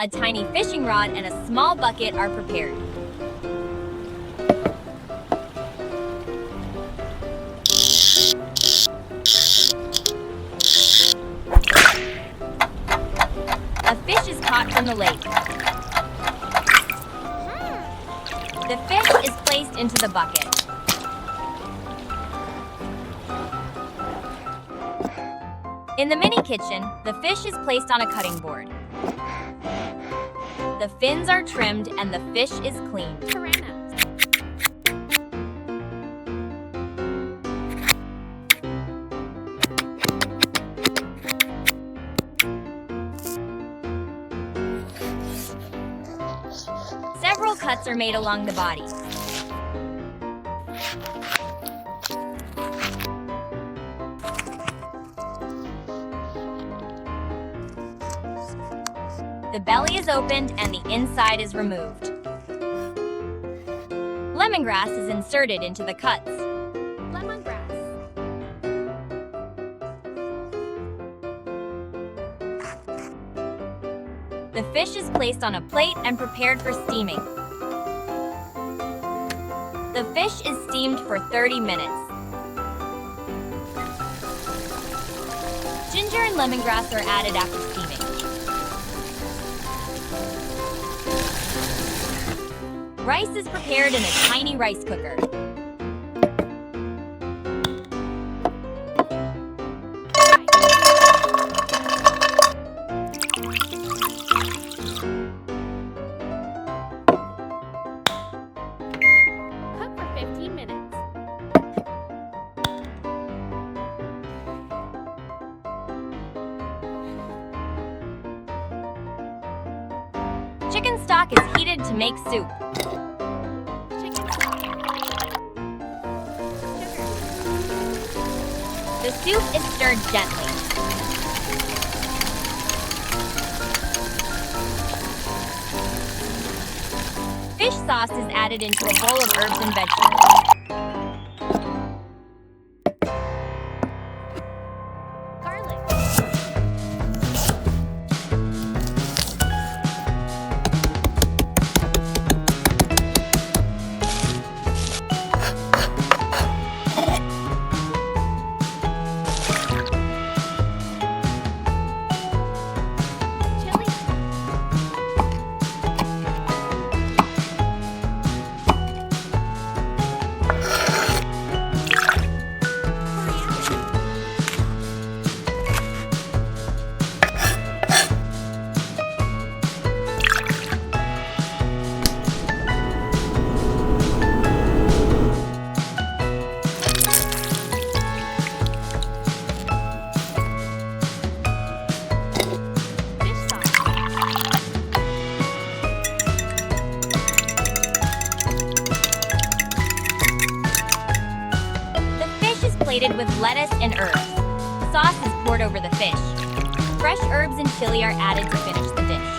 A tiny fishing rod and a small bucket are prepared. A fish is caught from the lake. The fish is placed into the bucket. In the mini kitchen, the fish is placed on a cutting board. The fins are trimmed and the fish is cleaned. Several cuts are made along the body. The belly is opened and the inside is removed. Lemongrass is inserted into the cuts. The fish is placed on a plate and prepared for steaming. The fish is steamed for 30 minutes. Ginger and lemongrass are added after steaming. Rice is prepared in a tiny rice cooker. Cook for 15 minutes. Chicken stock is heated to make soup. The soup is stirred gently. Fish sauce is added into a bowl of herbs and vegetables. Plated with lettuce and herbs. Sauce is poured over the fish. Fresh herbs and chili are added to finish the dish.